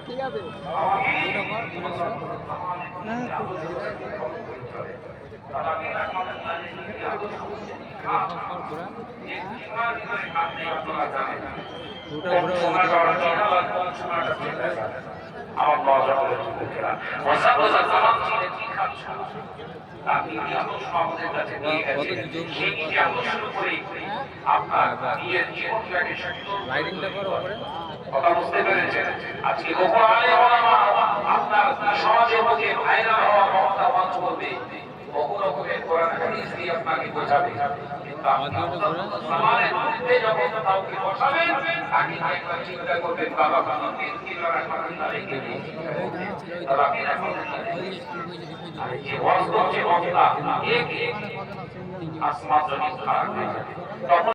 ঠিক আছে আমার মজা করে চলেছিলাম কি খাচ্ছ আপনি আমাদের কাছে নিয়ে গেছেন সেই কি আমরা শুরু করি আপনার নিজের জীবনটাকে লাইটিংটা করো উপরে কথা বুঝতে পেরেছেন আজকে গোপন আলে ওলামা আপনার সমাজের মধ্যে ভাইরাল হওয়ার ক্ষমতা বন্ধ করবে বহু রকমের কোরআন হাদিস দিয়ে আপনাকে বোঝাবে কিন্তু আপনার সমাজের মধ্যে যখন কাউকে বসাবেন আগে একবার চিন্তা করবেন বাবা কানুনকে কি লড়াই করেন না রেখে তারা কিনা আর যে ওয়াজ করছে বক্তা এক আসমান জমিন খারাপ হয়ে যাবে তখন